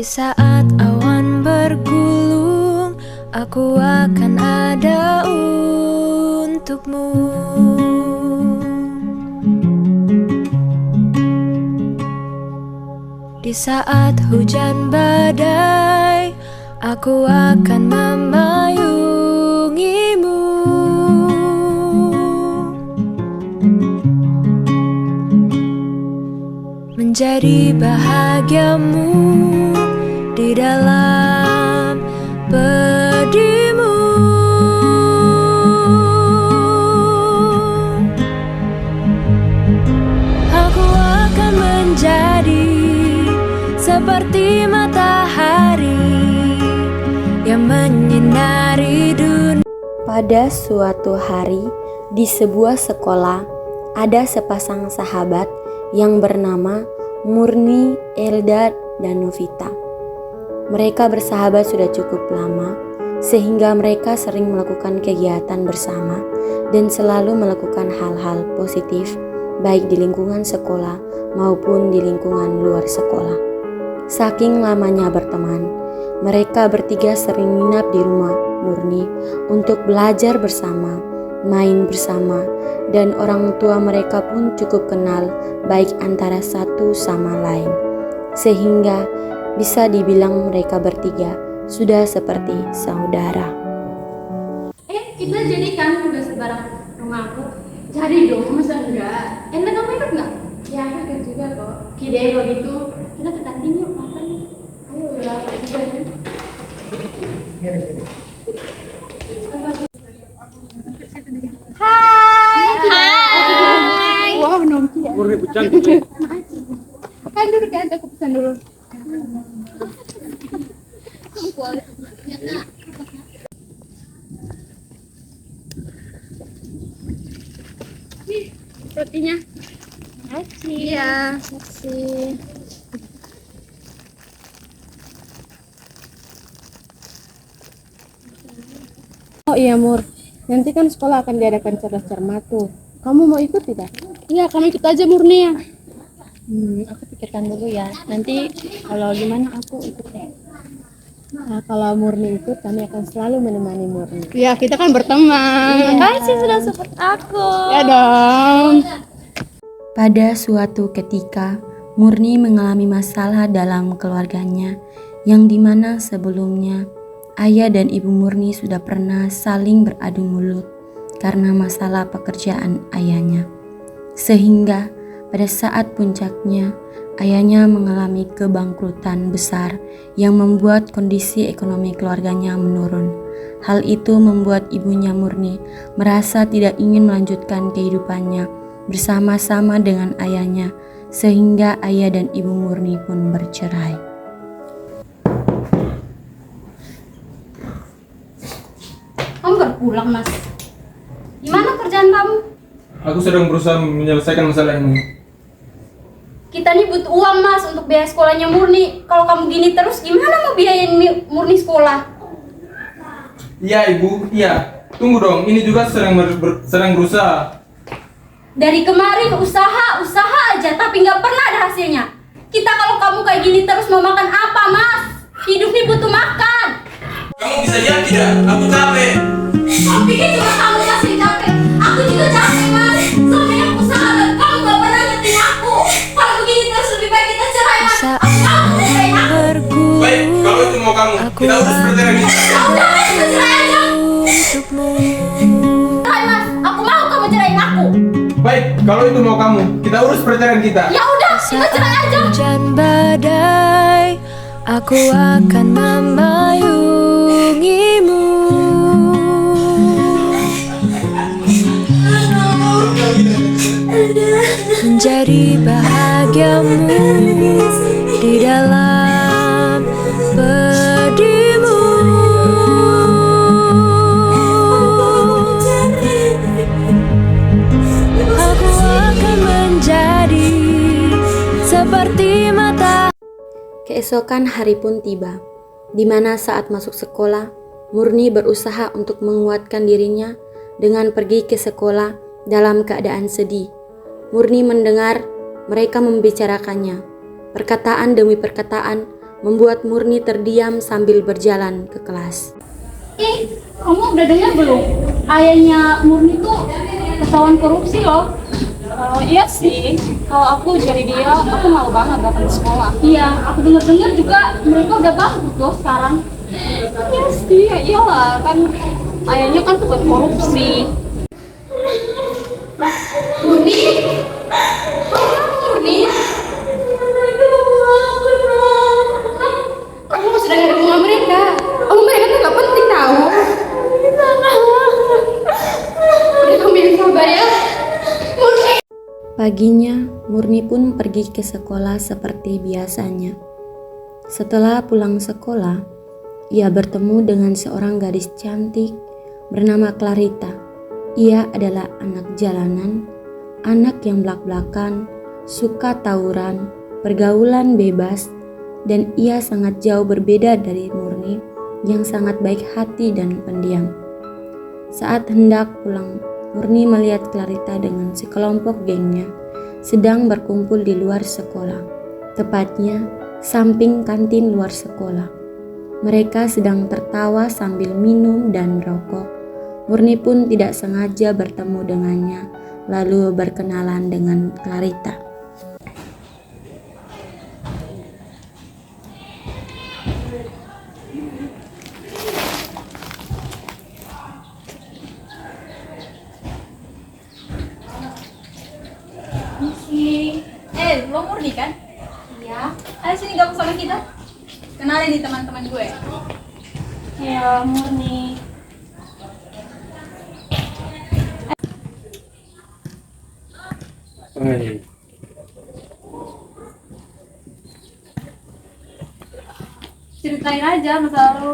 saat awan bergulung, aku akan ada untukmu. Di saat hujan badai, aku akan memayungimu. Menjadi bahagiamu di dalam pedihmu. Aku akan menjadi seperti matahari yang menyinari dunia. Pada suatu hari di sebuah sekolah ada sepasang sahabat yang bernama Murni, Eldad, dan Novita. Mereka bersahabat sudah cukup lama sehingga mereka sering melakukan kegiatan bersama dan selalu melakukan hal-hal positif baik di lingkungan sekolah maupun di lingkungan luar sekolah. Saking lamanya berteman, mereka bertiga sering nginap di rumah Murni untuk belajar bersama, main bersama, dan orang tua mereka pun cukup kenal baik antara satu sama lain. Sehingga bisa dibilang mereka bertiga sudah seperti saudara. Kita jadi kan udah sebarang rumah aku. Jadi dong, masa enggak? Enda kamu ikut nggak? Ya, aku ikut juga kok. Kide kalau gitu, kita ke kantin yuk makan. Ayo udah juga. Hai. Wow, nongki ya. Kan dulu kan aku pesan dulu. Rotinya. Makasih. Iya, makasih. Oh iya Mur, nanti kan sekolah akan diadakan cerdas cermat tuh. Kamu mau ikut tidak? Iya, kamu ikut aja Murni ya. Aku pikirkan dulu ya. Nanti kalau gimana aku ikut deh. Nah, kalau Murni ikut, kami akan selalu menemani Murni. Iya, kita kan berteman. Makasih sudah support aku. Ya dong. Pada suatu ketika, Murni mengalami masalah dalam keluarganya yang dimana sebelumnya ayah dan ibu Murni sudah pernah saling beradu mulut karena masalah pekerjaan ayahnya. Sehingga pada saat puncaknya, ayahnya mengalami kebangkrutan besar yang membuat kondisi ekonomi keluarganya menurun. Hal itu membuat ibunya Murni merasa tidak ingin melanjutkan kehidupannya bersama-sama dengan ayahnya, sehingga ayah dan ibu Murni pun bercerai. Kamu baru pulang, Mas. Gimana kerjaan kamu? Aku sedang berusaha menyelesaikan masalah ini. Kita nih butuh uang, Mas, untuk biaya sekolahnya Murni. Kalau kamu gini terus, gimana mau biayain Murni sekolah? Iya ibu, iya. Tunggu dong, ini juga sedang berusaha. Dari kemarin usaha aja, tapi nggak pernah ada hasilnya. Kita kalau kamu kayak gini terus mau makan apa, Mas? Hidup nih butuh makan. Kamu bisa lihat tidak? Aku capek. Kamu pikir cuma kamu Mas yang capek? Aku juga capek, Mas. Selama yang usaha dan kamu nggak pernah ngertiin aku. Kalau begini terus lebih baik kita cerai, Mas. Saat Kamu cerain aku. bergulung, Baik, kalau itu mau kamu, kita urus perceraian kita. Ya udah, Mas, kita cerai aja. untukmu. Cerai, Mas. Aku mau kamu cerain aku. Baik, kalau itu mau kamu, kita urus perceraian kita. Ya udah, kita Saat cerai aja. hujan badai, aku akan memayungimu. Menjadi bahagiamu di dalam pedihmu. Aku akan menjadi seperti mata. Keesokan hari pun tiba, di mana saat masuk sekolah, Murni berusaha untuk menguatkan dirinya dengan pergi ke sekolah dalam keadaan sedih. Murni mendengar mereka membicarakannya. Perkataan demi perkataan membuat Murni terdiam sambil berjalan ke kelas. Kamu udah dengar belum? Ayahnya Murni tuh ketahuan korupsi loh. Iya sih, kalau aku jadi dia, aku malu banget datang ke sekolah. Iya, aku dengar juga mereka udah bagus loh sekarang. Iya sih, ya iyalah kan ayahnya kan tukang korupsi. Murni? Murni? Kamu masih dengar omongan mereka? Omongan mereka tuh gak penting tahu. Udah kamu yang sabar ya. Murni. Paginya, Murni pun pergi ke sekolah seperti biasanya. Setelah pulang sekolah, ia bertemu dengan seorang gadis cantik bernama Clarita. Ia adalah anak jalanan, anak yang blak-blakan, suka tawuran, pergaulan bebas, dan ia sangat jauh berbeda dari Murni yang sangat baik hati dan pendiam. Saat hendak pulang, Murni melihat Clarita dengan sekelompok gengnya sedang berkumpul di luar sekolah, tepatnya samping kantin luar sekolah. Mereka sedang tertawa sambil minum dan rokok. Murni pun tidak sengaja bertemu dengannya, lalu berkenalan dengan Clarita. Lo Murni kan? Iya. Ayo sini gabung sama kita. Kenalin nih teman-teman gue. Ya, Murni. Ceritain aja masalah lo.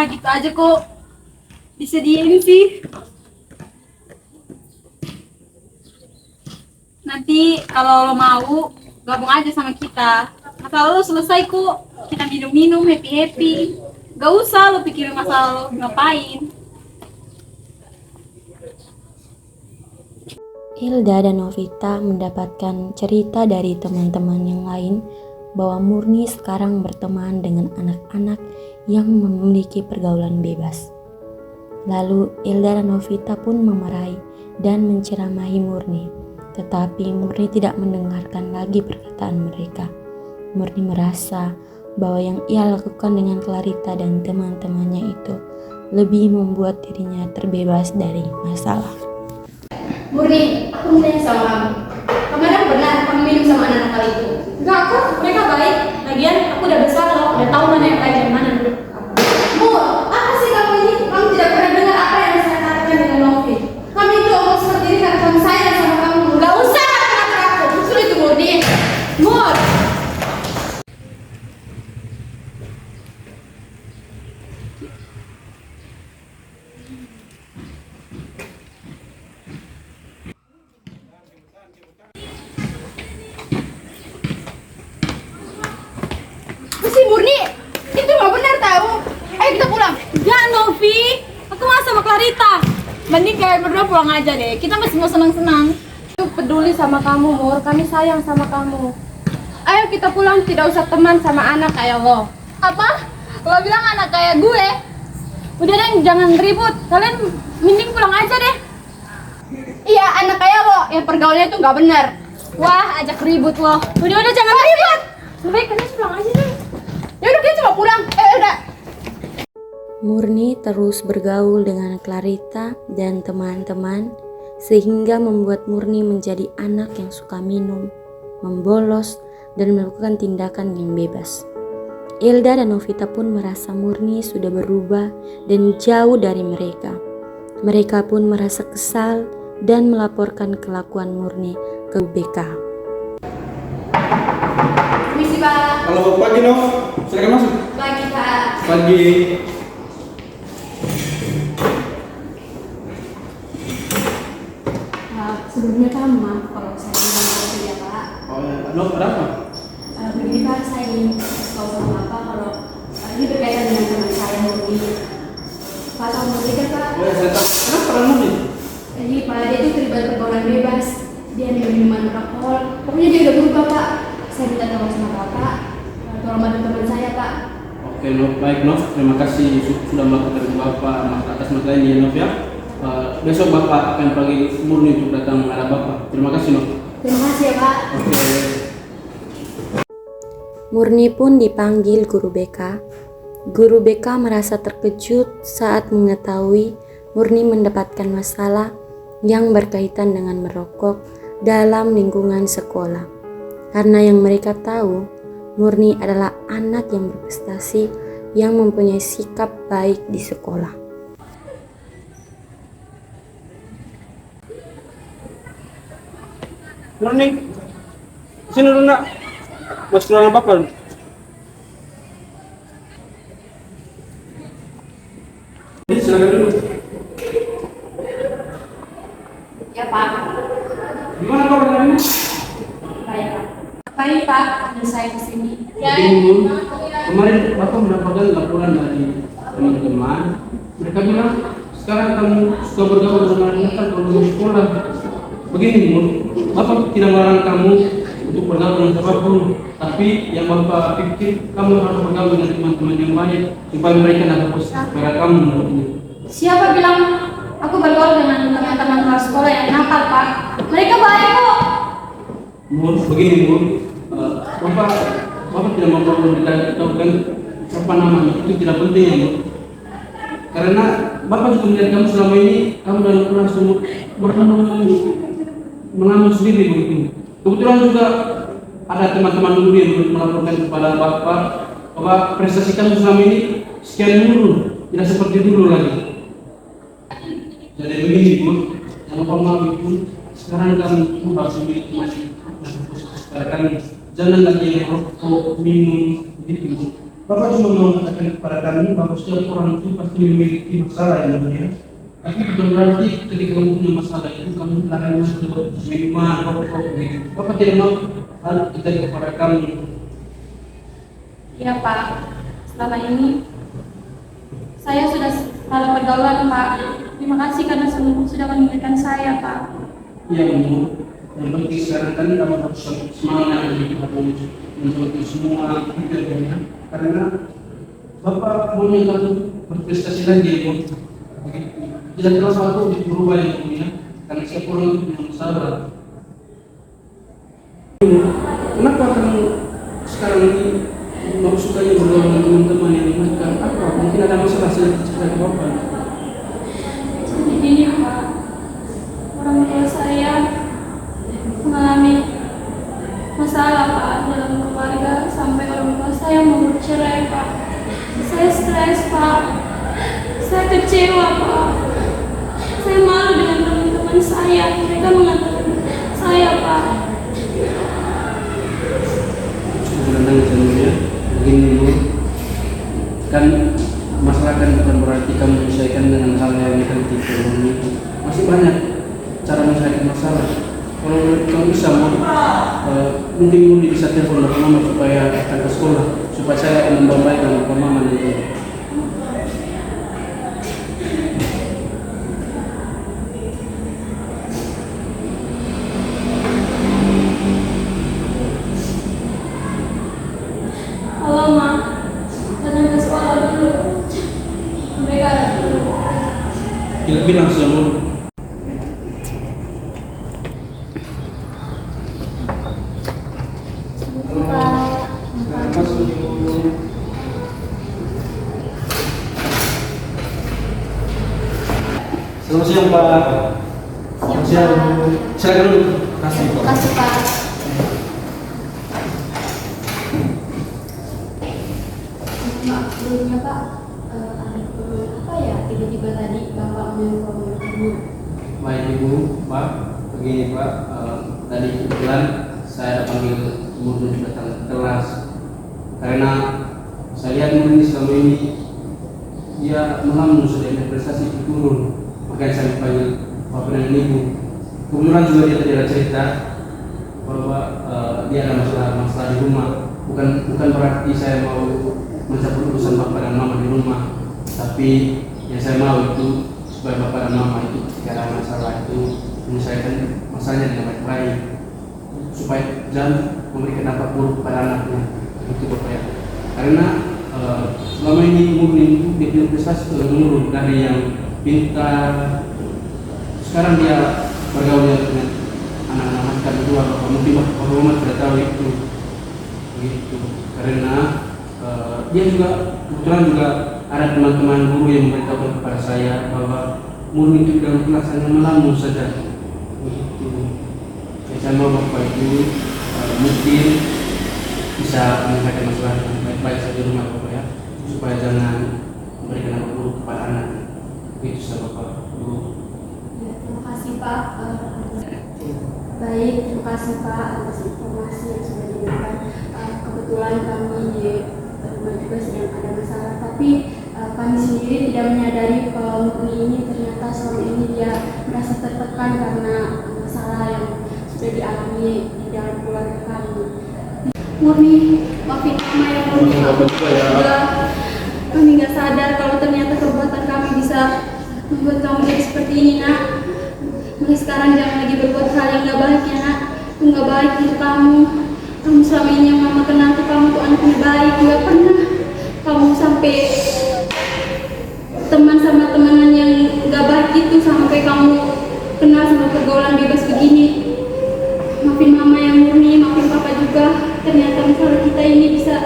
Gitu aja kok. Bisa diem sih. Nanti kalau lo mau, gabung aja sama kita. Masalah lo selesai kok. Kita minum-minum, happy-happy. Gak usah lo pikirin masalah lo ngapain. Hilda dan Novita mendapatkan cerita dari teman-teman yang lain bahwa Murni sekarang berteman dengan anak-anak yang memiliki pergaulan bebas. Lalu Hilda dan Novita pun memarahi dan menceramahi Murni, tetapi Murni tidak mendengarkan lagi perkataan mereka. Murni merasa bahwa yang ia lakukan dengan Clarita dan teman-temannya itu lebih membuat dirinya terbebas dari masalah. Murni, aku minta sama kamu. Kemarin benar kamu minum sama anak-anak kali itu? Enggak kok, mereka baik. Lagian aku udah besar loh, udah tahu mana yang baik dan mana yang buruk. Mur, apa sih kamu ini? Kamu tidak pernah dengar apa yang saya katakan dengan Novi. Kami itu omong seperti ini karena kamu sayang sama kamu. Gak usah ngatur aku, sudah itu Murni. Mur. Si Murni, itu nggak benar tahu. Ayo kita pulang. Enggak Novi, aku mau sama Clarita. Mending kalian berdua pulang aja deh. Kita masih mau senang-senang. Aku peduli sama kamu, Mur. Kami sayang sama kamu. Ayo kita pulang, tidak usah teman sama anak kayak lo. Apa? Lo bilang anak kayak gue? Udah deh, jangan ribut. Kalian mending pulang aja deh. Iya, anak kayak lo yang pergaulannya tuh nggak benar. Wah, ajak ribut lo. Udah jangan ribut. Lebih baik kalian pulang aja deh. Ya udah kita coba pulang. Udah. Murni terus bergaul dengan Clarita dan teman-teman sehingga membuat Murni menjadi anak yang suka minum, membolos, dan melakukan tindakan yang bebas. Hilda dan Novita pun merasa Murni sudah berubah dan jauh dari mereka. Mereka pun merasa kesal dan melaporkan kelakuan Murni ke BK. Misi Pak. Halo, pagi Nov. Silakan masuk. Pagi Pak. Pagi. Sebelumnya kan maaf kalau saya mengganggu ya Pak. Oh ya, Nov, ada apa? Begini Pak, saya ingin tahu sama Bapak kalau ini berkaitan dengan teman saya Murni. Pak tahu Murni kan Pak? Ya, saya tahu. Kenapa pernah Murni? Jadi Pak dia itu terlibat pergaulan bebas. Dia minum minuman beralkohol. Pokoknya dia udah berubah Pak. Saya minta tolong sama Bapak. Tolong bantu teman saya Pak. Oke, Nov, baik Nov. Terima kasih sudah melakukan Bapak atas masalah ini ya Nov ya. Besok Bapak akan panggil Murni untuk datang menghadap Bapak. Terima kasih Nov. Terima kasih ya Pak. Oke. Murni pun dipanggil guru BK. Guru BK merasa terkejut saat mengetahui Murni mendapatkan masalah yang berkaitan dengan merokok dalam lingkungan sekolah. Karena yang mereka tahu, Murni adalah anak yang berprestasi yang mempunyai sikap baik di sekolah. Murni, sini dulu nak. Mas keluar Bapak. Ini silakan dulu. Ya Pak. Gimana kabar hari ini? Baik Pak. Ngapain Pak? Ada saya kesini. Begini, kemarin Bapak mendapatkan laporan dari teman-teman. Mereka bilang sekarang kamu suka bergaul dengan anak kalau di sekolah. Begini, Mun, Bapak tidak melarang kamu untuk bergaul dengan siapapun, tapi yang Bapak pikir kamu harus bergaul dengan teman-teman yang baik supaya mereka dapat supaya kamu menurutnya. Siapa bilang aku bergaul dengan teman-teman kelas sekolah yang nakal Pak? Mereka baik kok. Mun, begini Mun, Bapak tidak mau tahu kan apa namanya itu tidak penting ya Mun. Karena Bapak juga melihat kamu selama ini kamu dalam kelas mengamun sendiri begitu. Kebetulan juga ada teman-teman dulu yang melaporkan kepada Bapak bahwa prestasi kamu selama ini sekian dulu, tidak seperti dulu lagi. Jadi begini Bu, yang Bapak mau itu sekarang kamu harus menikmati sekarang jangan lagi merokok, minum, gitu. Bapak cuma mau mengatakan kepada kami bahwa setiap orang itu pasti memiliki masalah yang namanya. Tapi bukan berarti ketika kamu punya masalah itu kamu larang untuk minuman, rokok, gitu. Bapak tidak mau hal kita kepada kami. Iya Pak. Selama ini saya sudah salah pergaulan Pak. Terima kasih karena sudah mengingatkan saya Pak. Iya Bu. Yang penting sekarang kan kamu harus semangat untuk semua kita karena Bapak mau kamu berprestasi lagi ya Bu. Tidak terlalu waktu untuk berubah yang punya karena setiap orang itu punya masalah. Kenapa kamu sekarang ini mau sukanya bergaul dengan teman-teman yang mereka apa? Mungkin ada masalah saya cerita ke Bapak. Jadi gini Pak, orang tua saya mengalami masalah Pak dalam keluarga sampai orang tua saya mau bercerai Pak. Saya stres Pak, saya kecewa Pak. Saya malu dengan teman-teman saya, mereka mengatakan saya Pak. Sebenarnya ya, begini Bu, kan masalah kan bukan berarti kamu menyelesaikan dengan hal yang negatif. Masih banyak cara menyelesaikan masalah. Kalau kamu bisa mungkin bisa telepon Bapak Mama supaya datang ke sekolah supaya saya akan membaikkan Bapak Mama itu. Halo Ma, datang ke sekolah dulu. Mereka ada dulu. Kita bilang semua. Selamat siang Pak. Selamat siang. Silakan dulu. Kasih Pak. Kasih Pak. Mak, sebelumnya Pak, apa ya tiba-tiba tadi Bapak menyuruh kamu? Baik Ibu, Pak. Begini Pak, tadi kebetulan saya panggil Murni datang ke kelas karena saya lihat Murni selama ini dia melamun sudah berprestasi di turun. Makanya saya panggil Bapak dan Ibu. Kebetulan juga dia tadi ada cerita bahwa dia ada masalah di rumah. Bukan berarti saya mau mencabut urusan Bapak dan Mama di rumah, tapi yang saya mau itu supaya bapak dan mama itu ketika ada masalah itu menyelesaikan masalahnya dengan baik-baik, supaya jangan memberikan dampak buruk pada anaknya. Itu bapak ya. Karena selama ini Murni dia punya prestasi menurun dari yang pintar, sekarang dia bergaul dengan anak-anak masyarakat berdua. Mungkin bapak mama tidak tahu itu, gitu. Karena dia juga kebetulan juga ada teman-teman guru yang memberitahukan kepada saya bahwa Murni itu dalam kelas hanya melamun saja. Begitu. Saya mau bapak itu mungkin bisa menyelesaikan masalah yang baik-baik saja di rumah bapak ya, supaya jangan memberikan dampak buruk kepada anak. Itu saya bapak guru. Ya, terima kasih Pak. Baik, terima kasih Pak atas informasi yang sudah diberikan. Kebetulan kami di rumah juga sedang ada masalah, tapi kami sendiri tidak menyadari kalau Murni ini ternyata selama ini dia merasa tertekan karena masalah yang sudah dialami di dalam keluarga kami. Murni, maafin mama ya Murni. Kami nggak sadar kalau ternyata perbuatan kami bisa membuat kamu jadi seperti ini nak. Mulai sekarang jangan lagi berbuat hal yang nggak baik ya nak. Itu nggak baik untuk kamu. Kamu selama ini yang mama kenal tuh kamu tuh anak yang baik, nggak pernah kamu sampai teman sama temenan yang nggak baik itu, sampai kamu kenal sama pergaulan bebas begini. Maafin mama yang Murni, maafin papa juga. Ternyata masalah kita ini bisa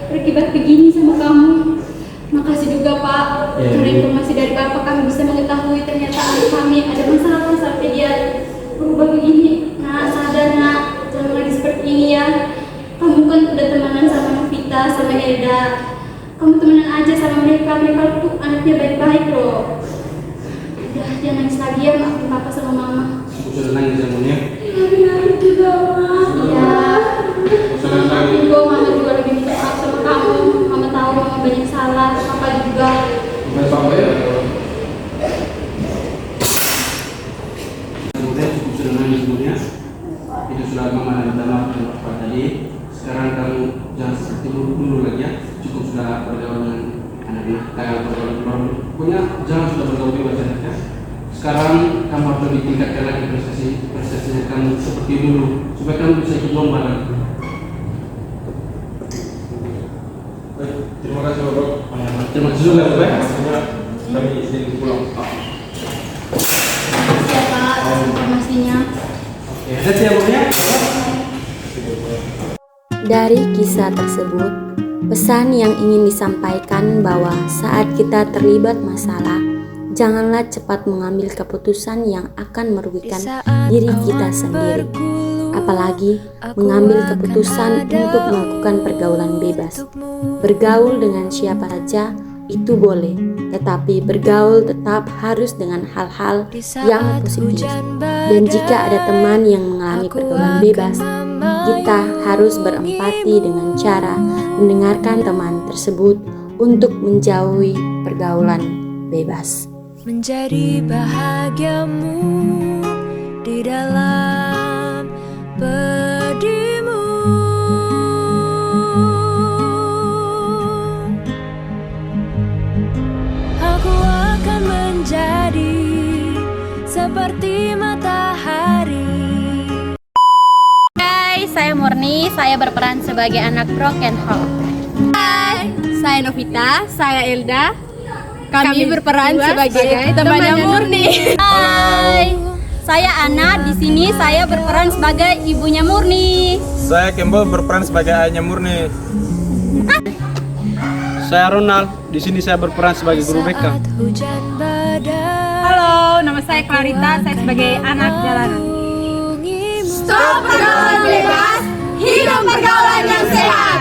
berakibat begini sama kamu. Makasih juga Pak, karena informasi dari Bapak kami bisa mengetahui ternyata anak kami ada masalah sampai dia berubah begini. Nah, sadar nak, jangan lagi seperti ini ya. Kamu kan udah temenan sama Novita, sama Elda. Kamu temenan aja sama mereka tuh anaknya baik-baik loh. Udah, jangan nangis lagi ya, maafin Papa sama Mama. Aku sudah nangis ya Murni ya. Maafin aku juga Mama. Ya, maafin kok, Mama juga lebih minta maaf sama kamu. Mama tahu Mama banyak salah, Papa juga. Bapak ya. Kemudian cukup sudah nangis Murni ya. Itu sudah mama dan minta maaf dengan bapak tadi. Sekarang kamu jangan seperti dulu lagi ya. Cukup sudah bergaul dengan anak-anak, kayak bergaul. Pokoknya jangan sudah bergaul bebas ya. Sekarang kamu harus lebih tingkatkan lagi prestasinya kamu seperti dulu, supaya kamu bisa ikut lomba lagi. Baik, terima kasih Bapak. Terima kasih juga Bapak. Maksudnya kami izin pulang. Makasih ya Pak atas informasinya. Oke, ada siapa ya? Dari kisah tersebut, pesan yang ingin disampaikan bahwa saat kita terlibat masalah, janganlah cepat mengambil keputusan yang akan merugikan diri kita sendiri. Apalagi mengambil keputusan untuk melakukan pergaulan bebas. Bergaul dengan siapa saja itu boleh, tetapi bergaul tetap harus dengan hal-hal yang positif. Dan jika ada teman yang mengalami pergaulan bebas, kita harus berempati dengan cara mendengarkan teman tersebut untuk menjauhi pergaulan bebas. Menjadi bahagiamu di dalam pedimu. Aku akan menjadi seperti matahari. Hai, saya Murni, saya berperan sebagai anak Broken Home. Hai, saya Novita, saya Elda. Kami berperan sebagai temannya Murni. Hai, saya Ana. Di sini saya berperan sebagai ibunya Murni. Saya Kembal berperan sebagai ayahnya Murni. Saya Ronald. Di sini saya berperan sebagai guru BK. Saat hujan badai, Halo, nama saya Clarita. Saya sebagai anak jalanan. mengunjungimu. Stop pergaulan bebas, hidup pergaulan yang sehat.